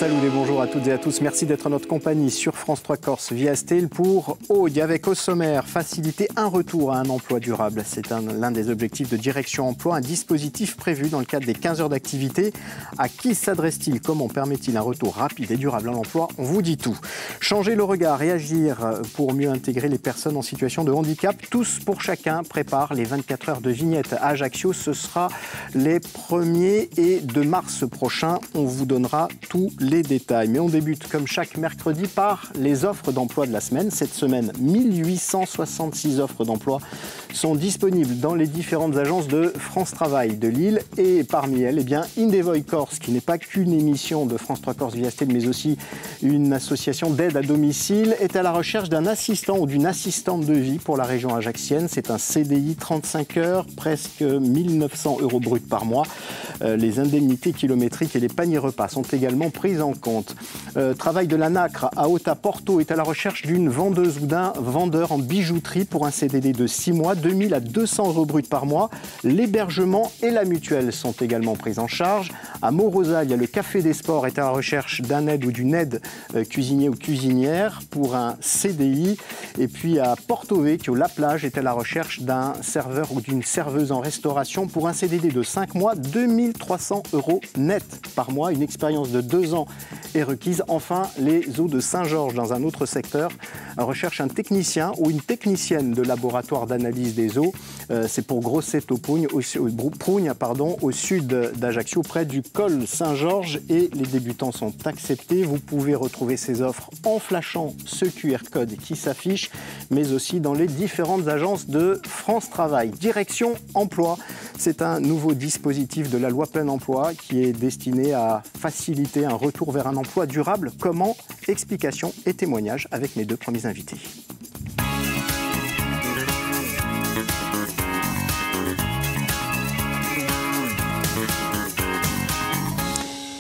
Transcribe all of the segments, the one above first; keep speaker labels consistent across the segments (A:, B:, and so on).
A: salut et bonjour à toutes et à tous. Merci d'être en notre compagnie sur France 3 Corse via Steel pour Aude, avec au sommaire faciliter un retour à un emploi durable. C'est l'un des objectifs de Direction Emploi, un dispositif prévu dans le cadre des 15 heures d'activité. À qui s'adresse-t-il? Comment permet-il un retour rapide et durable à l'emploi? On vous dit tout. Changer le regard et agir pour mieux intégrer les personnes en situation de handicap. Tous pour chacun prépare les 24 heures de vignette à Ajaccio. Ce sera les 1er et 2 mars prochains. On vous donnera tous les détails. Mais on débute comme chaque mercredi par les offres d'emploi de la semaine. Cette semaine, 1866 offres d'emploi sont disponibles dans les différentes agences de France Travail de Lille. Et parmi elles, eh bien, Indevoy Corse, qui n'est pas qu'une émission de France 3 Corse via Steel, mais aussi une association d'aide à domicile, est à la recherche d'un assistant ou d'une assistante de vie pour la région ajaxienne. C'est un CDI 35 heures, presque 1900 € bruts par mois. Les indemnités kilométriques et les paniers repas sont également prises en compte. Travail de la Nacre à Ota-Porto est à la recherche d'une vendeuse ou d'un vendeur en bijouterie pour un CDD de 6 mois, 2000 à 200 € bruts par mois. L'hébergement et la mutuelle sont également prises en charge. À Morosaille, le Café des Sports est à la recherche d'un aide ou d'une aide cuisinier ou cuisinière pour un CDI. Et puis à Porto Vecchio, la plage est à la recherche d'un serveur ou d'une serveuse en restauration pour un CDD de 5 mois, 2300 € net par mois. Une expérience de 2 ans est requise. Enfin, les eaux de Saint-Georges, dans un autre secteur, recherchent un technicien ou une technicienne de laboratoire d'analyse des eaux. C'est pour Grosseto-Prugne, au sud d'Ajaccio, près du col Saint-Georges. Et les débutants sont acceptés. Vous pouvez retrouver ces offres en flashant ce QR code qui s'affiche, mais aussi dans les différentes agences de France Travail. Direction Emploi, c'est un nouveau dispositif de la loi Plein Emploi qui est destiné à faciliter un retour vers un emploi durable. Comment? Explications et témoignages avec mes 2 premiers invités.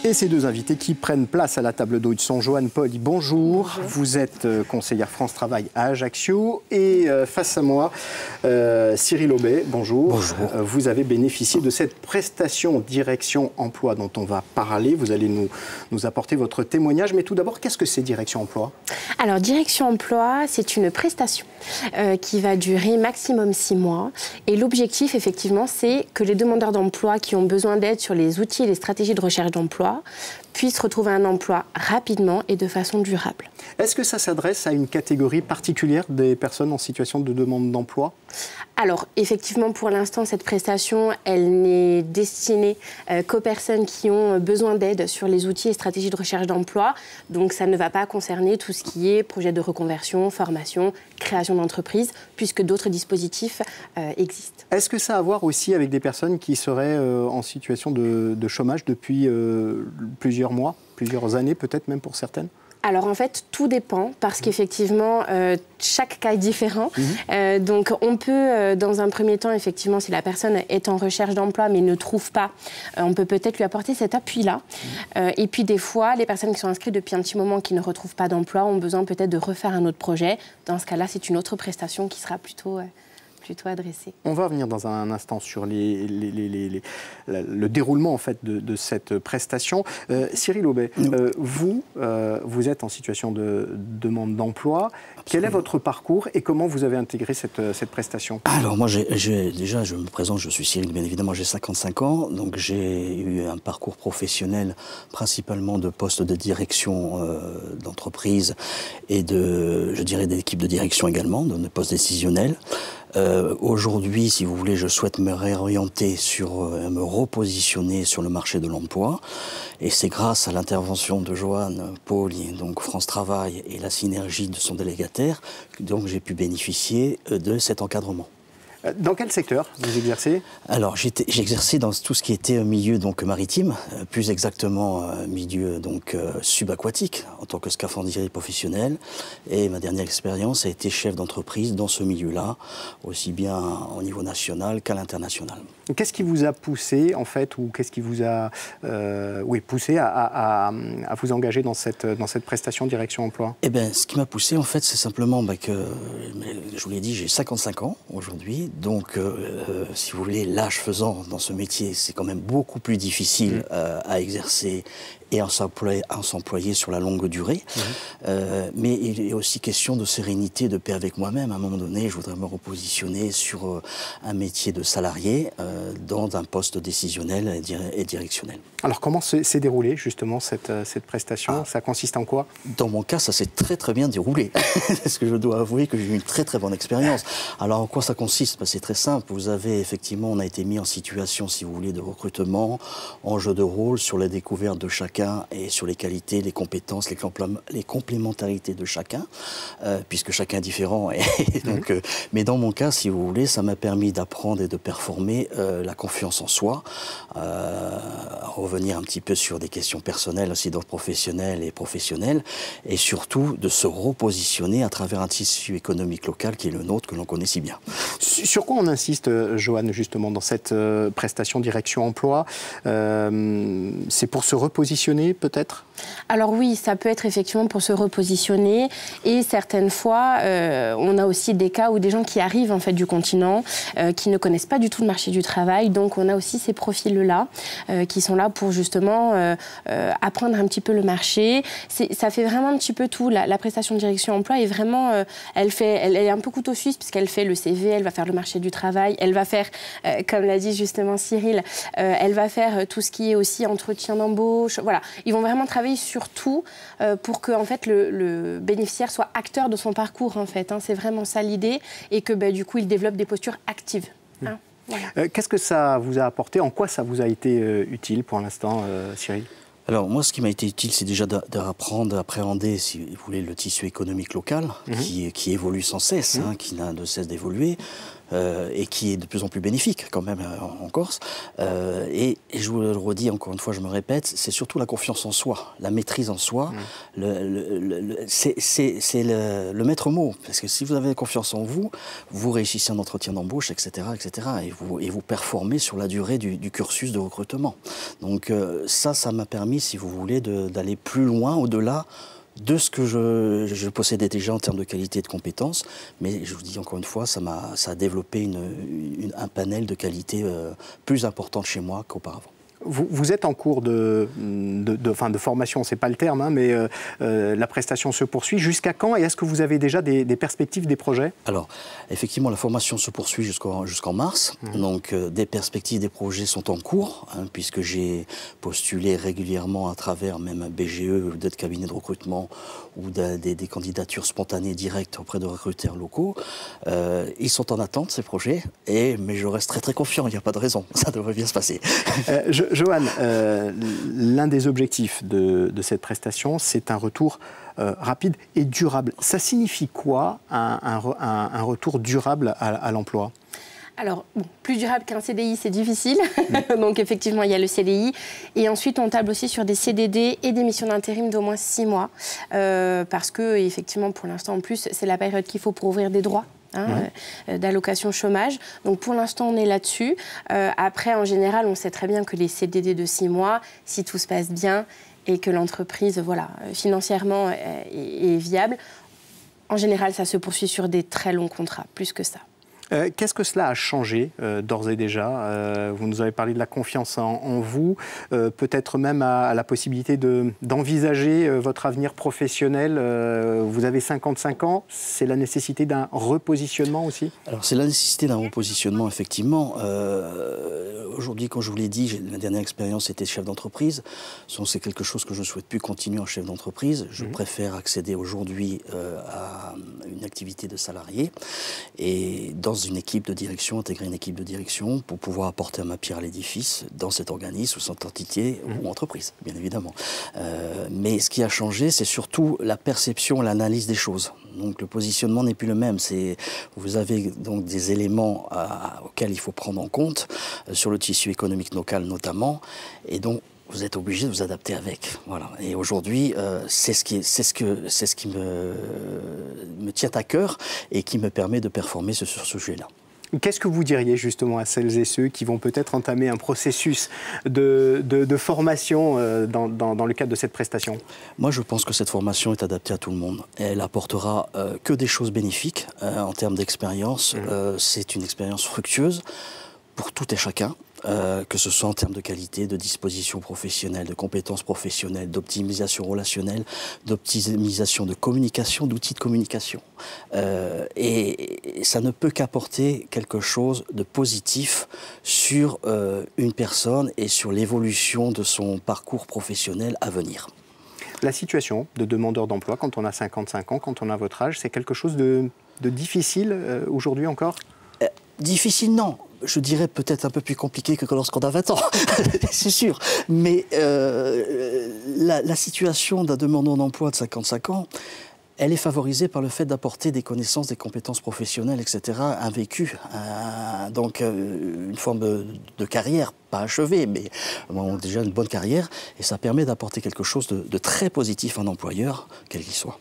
A: Et ces 2 invités qui prennent place à la table d'hôte sont Joanne Poli, bonjour. Vous êtes conseillère France Travail à Ajaccio. Et face à moi, Cyril Aubet, bonjour. Bonjour. Vous avez bénéficié de cette prestation Direction Emploi dont on va parler. Vous allez nous apporter votre témoignage. Mais tout d'abord, qu'est-ce que c'est Direction Emploi?
B: Alors, Direction Emploi, c'est une prestation qui va durer maximum 6 mois. Et l'objectif, effectivement, c'est que les demandeurs d'emploi qui ont besoin d'aide sur les outils et les stratégies de recherche d'emploi puissent retrouver un emploi rapidement et de façon durable.
A: Est-ce que ça s'adresse à une catégorie particulière des personnes en situation de demande d'emploi?
B: Alors, effectivement, pour l'instant, cette prestation, elle n'est destinée qu'aux personnes qui ont besoin d'aide sur les outils et stratégies de recherche d'emploi. Donc, ça ne va pas concerner tout ce qui est projet de reconversion, formation, création d'entreprise, puisque d'autres dispositifs existent.
A: Est-ce que ça a à voir aussi avec des personnes qui seraient en situation de chômage depuis plusieurs mois, plusieurs années, peut-être même pour certaines?
B: Alors en fait, tout dépend parce qu'effectivement, chaque cas est différent. Donc on peut, dans un premier temps, effectivement, si la personne est en recherche d'emploi mais ne trouve pas, on peut peut-être lui apporter cet appui-là. Et puis des fois, les personnes qui sont inscrites depuis un petit moment qui ne retrouvent pas d'emploi ont besoin peut-être de refaire un autre projet. Dans ce cas-là, c'est une autre prestation qui sera plutôt adressée.
A: On va revenir dans un instant sur le déroulement en fait, de cette prestation. Cyril Aubet, vous êtes en situation de demande d'emploi. Quel est votre parcours et comment vous avez intégré cette prestation?
C: Alors moi, déjà, je me présente, je suis Cyril, bien évidemment, j'ai 55 ans. Donc j'ai eu un parcours professionnel principalement de postes de direction d'entreprise et d'équipe de direction également, de postes décisionnels. Aujourd'hui, si vous voulez, je souhaite me réorienter me repositionner sur le marché de l'emploi. Et c'est grâce à l'intervention de Joanne Poli, donc France Travail, et la synergie de son délégataire, donc j'ai pu bénéficier de cet encadrement.
A: Dans quel secteur vous exercez?
C: Alors, j'ai exercé dans tout ce qui était milieu donc maritime, plus exactement milieu donc subaquatique, en tant que scaphandrier professionnel. Et ma dernière expérience a été chef d'entreprise dans ce milieu-là, aussi bien au niveau national qu'à l'international.
A: Qu'est-ce qui vous a poussé, en fait, ou qu'est-ce qui vous a poussé à vous engager dans cette prestation Direction Emploi?
C: Eh bien, ce qui m'a poussé, en fait, c'est simplement que, je vous l'ai dit, j'ai 55 ans aujourd'hui. Donc, si vous voulez, l'âge faisant dans ce métier, c'est quand même beaucoup plus difficile à exercer et à s'employer sur la longue durée. Mais il est aussi question de sérénité, de paix avec moi-même. À un moment donné, je voudrais me repositionner sur un métier de salarié dans un poste décisionnel et directionnel.
A: Alors comment s'est déroulée justement cette prestation? Ça consiste en quoi?
C: Dans mon cas, ça s'est très très bien déroulé. Parce que je dois avouer que j'ai eu une très très bonne expérience. Alors en quoi ça consiste? C'est très simple. Vous avez effectivement, on a été mis en situation, si vous voulez, de recrutement, en jeu de rôle, sur la découverte de chacun et sur les qualités, les compétences, les complémentarités de chacun, puisque chacun est différent. Et donc, mais dans mon cas, si vous voulez, ça m'a permis d'apprendre et de performer la confiance en soi, revenir un petit peu sur des questions personnelles aussi d'ordre professionnel et professionnel, et surtout de se repositionner à travers un tissu économique local qui est le nôtre, que l'on connaît si bien.
A: Sur quoi on insiste, Joanne, justement, dans cette prestation direction emploi? C'est pour se repositionner, peut-être?
B: Alors oui, ça peut être effectivement pour se repositionner, et certaines fois, on a aussi des cas où des gens qui arrivent en fait du continent, qui ne connaissent pas du tout le marché du travail, donc on a aussi ces profils-là qui sont là pour justement apprendre un petit peu le marché. Ça fait vraiment un petit peu tout. La prestation de direction emploi est vraiment, elle est un peu couteau suisse puisqu'elle fait le CV, elle va faire le marché du travail, elle va faire, comme l'a dit justement Cyril, elle va faire tout ce qui est aussi entretien d'embauche. Voilà, ils vont vraiment travailler sur tout pour que en fait le bénéficiaire soit acteur de son parcours en fait. C'est vraiment ça l'idée, et que du coup il développe des postures actives. Voilà.
A: Qu'est-ce que ça vous a apporté? En quoi ça vous a été utile pour l'instant, Cyril?
C: Alors moi, ce qui m'a été utile, c'est déjà d'apprendre à appréhender, si vous voulez, le tissu économique local, qui évolue sans cesse, qui n'a de cesse d'évoluer, et qui est de plus en plus bénéfique quand même en Corse. Et je vous le redis encore une fois, je me répète, c'est surtout la confiance en soi, la maîtrise en soi. C'est le maître mot, parce que si vous avez confiance en vous, vous réussissez en entretien d'embauche, etc., etc., et vous performez sur la durée du cursus de recrutement. Donc ça m'a permis, si vous voulez, d'aller plus loin, au-delà de ce que je possédais déjà en termes de qualité et de compétences. Mais je vous dis encore une fois, ça a développé un panel de qualités plus importante chez moi qu'auparavant.
A: Vous êtes en cours de formation, c'est pas le terme, mais la prestation se poursuit. Jusqu'à quand? Et est-ce que vous avez déjà des perspectives, des projets? Alors,
C: effectivement, la formation se poursuit jusqu'en mars. Donc, des perspectives, des projets sont en cours, puisque j'ai postulé régulièrement à travers même BGE ou d'autres cabinets de recrutement ou des candidatures spontanées directes auprès de recruteurs locaux. Ils sont en attente, ces projets, mais je reste très très confiant, il n'y a pas de raison, ça devrait bien se passer.
A: Joanne, l'un des objectifs de cette prestation, c'est un retour rapide et durable. Ça signifie quoi, un retour durable à l'emploi?
B: Alors, plus durable qu'un CDI, c'est difficile. Donc, effectivement, il y a le CDI. Et ensuite, on table aussi sur des CDD et des missions d'intérim d'au moins 6 mois. Parce que, effectivement, pour l'instant, en plus, c'est la période qu'il faut pour ouvrir des droits. D'allocation chômage. Donc pour l'instant, on est là-dessus. Après, en général, on sait très bien que les CDD de 6 mois, si tout se passe bien et que l'entreprise, financièrement est viable, en général, ça se poursuit sur des très longs contrats, plus que ça.
A: Qu'est-ce que cela a changé d'ores et déjà? Vous nous avez parlé de la confiance en vous, peut-être même à la possibilité d'envisager votre avenir professionnel. Vous avez 55 ans, c'est la nécessité d'un repositionnement aussi?
C: Alors c'est la nécessité d'un repositionnement, effectivement. Aujourd'hui, comme je vous l'ai dit, ma dernière expérience était chef d'entreprise. C'est quelque chose que je ne souhaite plus continuer en chef d'entreprise. Je préfère accéder aujourd'hui à une activité de salarié et dans une équipe de direction, intégrer une équipe de direction pour pouvoir apporter ma pierre à l'édifice dans cet organisme, cette entité ou entreprise, bien évidemment. Mais ce qui a changé, c'est surtout la perception et l'analyse des choses. Donc le positionnement n'est plus le même. Vous avez donc des éléments auxquels il faut prendre en compte, sur le tissu économique local notamment, et donc vous êtes obligé de vous adapter avec. Voilà. Et aujourd'hui, c'est ce qui me tient à cœur et qui me permet de performer sur ce sujet-là.
A: Qu'est-ce que vous diriez justement à celles et ceux qui vont peut-être entamer un processus de formation dans le cadre de cette prestation?
C: Moi, je pense que cette formation est adaptée à tout le monde. Elle apportera que des choses bénéfiques en termes d'expérience. C'est une expérience fructueuse pour tout et chacun. que ce soit en termes de qualité, de disposition professionnelle, de compétences professionnelles, d'optimisation relationnelle, d'optimisation de communication, d'outils de communication. Et ça ne peut qu'apporter quelque chose de positif sur une personne et sur l'évolution de son parcours professionnel à venir.
A: La situation de demandeur d'emploi quand on a 55 ans, quand on a votre âge, c'est quelque chose de difficile aujourd'hui encore ?
C: Difficile, non. Je dirais peut-être un peu plus compliqué que lorsqu'on a 20 ans, c'est sûr. Mais la situation d'un demandeur d'emploi de 55 ans, elle est favorisée par le fait d'apporter des connaissances, des compétences professionnelles, etc., un vécu, donc une forme de carrière, pas achevée, mais bon, déjà une bonne carrière, et ça permet d'apporter quelque chose de très positif à un employeur, quel qu'il soit.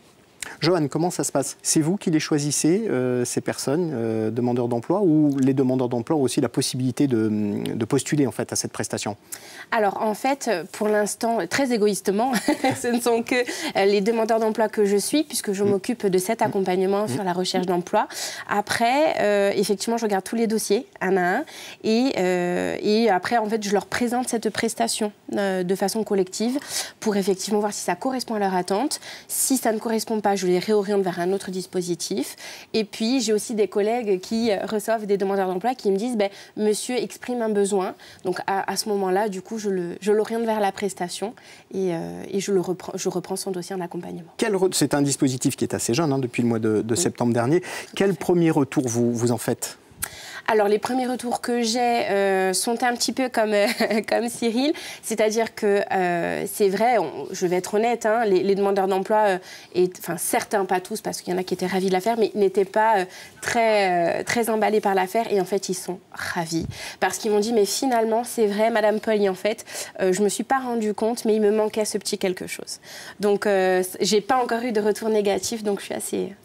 A: Johan, comment ça se passe? C'est vous qui les choisissez, ces personnes, demandeurs d'emploi, ou les demandeurs d'emploi ont aussi la possibilité de postuler en fait, à cette prestation?
B: Alors en fait, pour l'instant, très égoïstement, ce ne sont que les demandeurs d'emploi que je suis, puisque je m'occupe de cet accompagnement sur la recherche d'emploi. Après, effectivement, je regarde tous les dossiers, un à un, et après, en fait, je leur présente cette prestation de façon collective pour effectivement voir si ça correspond à leur attente. Si ça ne correspond pas, je les réoriente vers un autre dispositif. Et puis, j'ai aussi des collègues qui reçoivent des demandeurs d'emploi qui me disent « Monsieur exprime un besoin ». Donc, à ce moment-là, du coup, je l'oriente vers la prestation et je reprends son dossier en accompagnement.
A: C'est un dispositif qui est assez jeune, hein, depuis le mois de septembre dernier. Quel premier retour vous en faites ?
B: Alors, les premiers retours que j'ai sont un petit peu comme Cyril, c'est-à-dire que c'est vrai, je vais être honnête, hein, les demandeurs d'emploi, enfin certains, pas tous, parce qu'il y en a qui étaient ravis de l'affaire, mais n'étaient pas très emballés par l'affaire, et en fait, ils sont ravis. Parce qu'ils m'ont dit, mais finalement, c'est vrai, Madame Polly, en fait, je ne me suis pas rendu compte, mais il me manquait ce petit quelque chose. Donc, je n'ai pas encore eu de retour négatif, donc je suis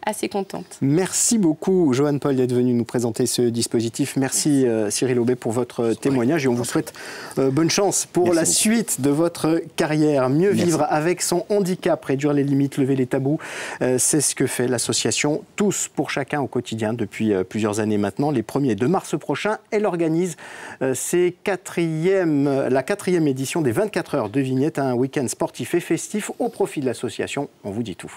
B: assez contente.
A: Merci beaucoup, Johan Paul, d'être venu nous présenter ce dispositif. Merci Cyril Aubé pour votre témoignage et on vous souhaite bonne chance pour la suite de votre carrière. Mieux vivre avec son handicap, réduire les limites, lever les tabous, c'est ce que fait l'association Tous pour chacun au quotidien depuis plusieurs années maintenant. Les 1er et 2 mars prochains, elle organise la 4e édition des 24 heures de vignettes, un week-end sportif et festif au profit de l'association. On vous dit tout.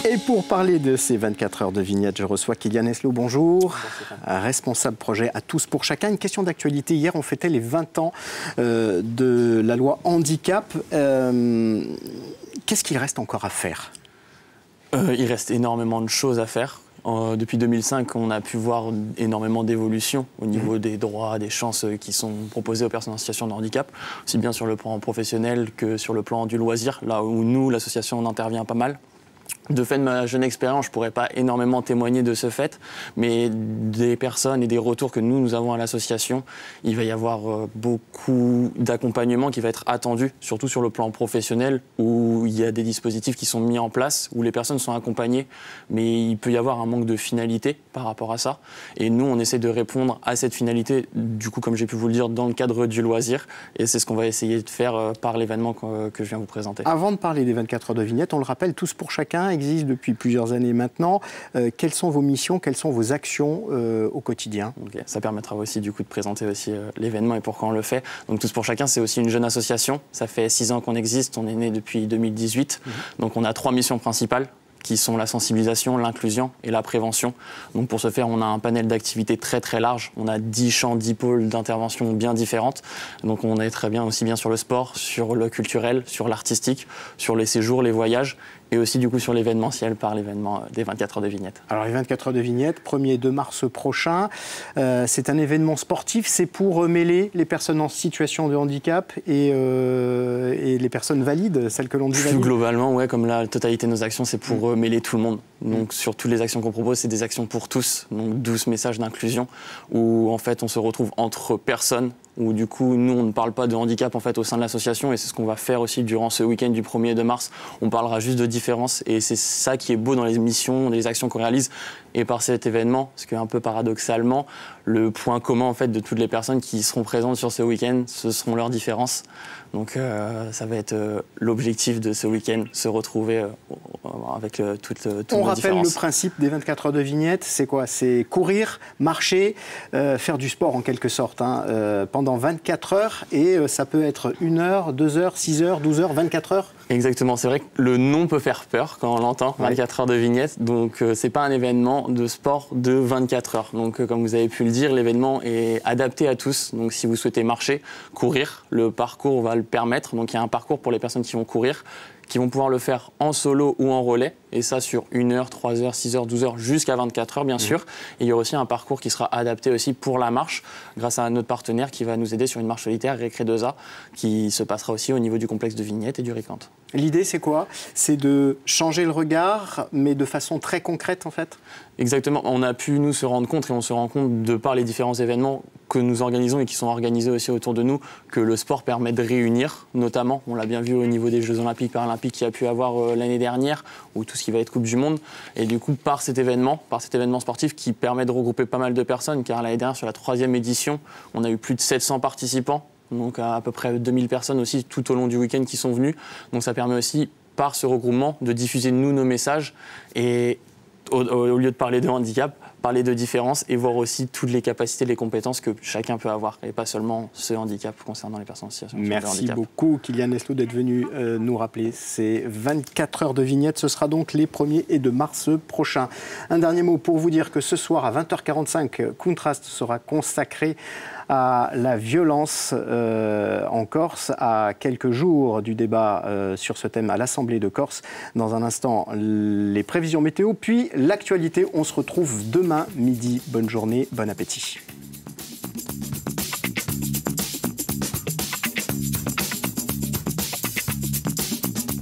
A: Et pour parler de ces 24 heures de vignettes, je reçois Kylian Eslo. Bonjour. Responsable projet à Tous pour chacun. Une question d'actualité. Hier, on fêtait les 20 ans de la loi handicap. Qu'est-ce qu'il reste encore à faire ?
D: Il reste énormément de choses à faire. Depuis 2005, on a pu voir énormément d'évolutions au niveau des droits, des chances qui sont proposées aux personnes en situation de handicap, aussi bien sur le plan professionnel que sur le plan du loisir, là où nous, l'association, on intervient pas mal. De fait de ma jeune expérience, je ne pourrais pas énormément témoigner de ce fait, mais des personnes et des retours que nous avons à l'association, il va y avoir beaucoup d'accompagnement qui va être attendu, surtout sur le plan professionnel, où il y a des dispositifs qui sont mis en place, où les personnes sont accompagnées, mais il peut y avoir un manque de finalité par rapport à ça. Et nous, on essaie de répondre à cette finalité, du coup, comme j'ai pu vous le dire, dans le cadre du loisir, et c'est ce qu'on va essayer de faire par l'événement que je viens vous présenter. Avant
A: de parler des 24 heures de vignettes, on le rappelle, Tous pour chacun existe depuis plusieurs années maintenant. Quelles sont vos missions, quelles sont vos actions au quotidien ?
D: Okay. Ça permettra aussi du coup de présenter aussi l'événement et pourquoi on le fait. Donc Tous pour chacun, c'est aussi une jeune association. Ça fait 6 ans qu'on existe, on est né depuis 2018. Donc on a 3 missions principales qui sont la sensibilisation, l'inclusion et la prévention. Donc pour ce faire, on a un panel d'activités très très large. On a 10 champs, 10 pôles d'intervention bien différentes. Donc on est très bien aussi bien sur le sport, sur le culturel, sur l'artistique, sur les séjours, les voyages, et aussi du coup sur l'événementiel par l'événement des 24 heures de vignettes.
A: Alors les 24 heures de vignettes, 1er et 2 mars prochain, c'est un événement sportif, c'est pour mêler les personnes en situation de handicap et les personnes valides, celles que l'on dit valides.
D: Globalement, ouais, comme la totalité de nos actions, c'est pour mêler tout le monde. Donc sur toutes les actions qu'on propose, c'est des actions pour tous, donc 12 messages d'inclusion, où en fait on se retrouve entre personnes, où du coup nous on ne parle pas de handicap en fait au sein de l'association, et c'est ce qu'on va faire aussi durant ce week-end du 1er et 2 mars. On parlera juste de différence, et c'est ça qui est beau dans les missions, les actions qu'on réalise. Et par cet événement, parce qu'un peu paradoxalement, le point commun en fait de toutes les personnes qui seront présentes sur ce week-end, ce seront leurs différences. Donc ça va être l'objectif de ce week-end, se retrouver avec toutes
A: On
D: nos
A: rappelle
D: différences.
A: le principe des 24 heures de vignette, c'est quoi? C'est courir, marcher, faire du sport en quelque sorte, hein, pendant 24 heures, et ça peut être 1 heure, 2 heures, 6 heures, 12 heures, 24 heures.
D: Exactement, c'est vrai que le nom peut faire peur quand on l'entend, 24 heures de vignette, donc c'est pas un événement de sport de 24 heures. Donc comme vous avez pu le dire, l'événement est adapté à tous, donc si vous souhaitez marcher, courir, le parcours va le permettre, donc il y a un parcours pour les personnes qui vont courir, qui vont pouvoir le faire en solo ou en relais, et ça sur 1 heure, 3 heures, 6 heures, 12 heures, jusqu'à 24 heures bien sûr. Et il y aura aussi un parcours qui sera adapté aussi pour la marche, grâce à notre partenaire qui va nous aider sur une marche solitaire, Récré2A, qui se passera aussi au niveau du complexe de Vignette et du Ricante.
A: L'idée, c'est quoi? C'est de changer le regard, mais de façon très concrète, en fait?
D: Exactement. On a pu, nous, se rendre compte, et on se rend compte de par les différents événements que nous organisons et qui sont organisés aussi autour de nous, que le sport permet de réunir, notamment, on l'a bien vu au niveau des Jeux Olympiques, Paralympiques qu'il y a pu avoir l'année dernière, ou tout ce qui va être Coupe du Monde. Et du coup, par cet événement sportif qui permet de regrouper pas mal de personnes, car l'année dernière, sur la 3e édition, on a eu plus de 700 participants. Donc à peu près 2000 personnes aussi tout au long du week-end qui sont venues. Donc ça permet aussi, par ce regroupement, de diffuser nous nos messages et au lieu de parler de handicap, parler de différence et voir aussi toutes les capacités, les compétences que chacun peut avoir et pas seulement ce handicap concernant les personnes en situation de handicap.
A: Merci beaucoup Kylian Eslou d'être venu nous rappeler ces 24 heures de vignette. Ce sera donc les 1er et 2 mars prochains. Un dernier mot pour vous dire que ce soir à 20h45, Contraste sera consacré à la violence en Corse, à quelques jours du débat sur ce thème à l'Assemblée de Corse. Dans un instant, les prévisions météo, puis l'actualité. On se retrouve demain midi. Bonne journée, bon appétit.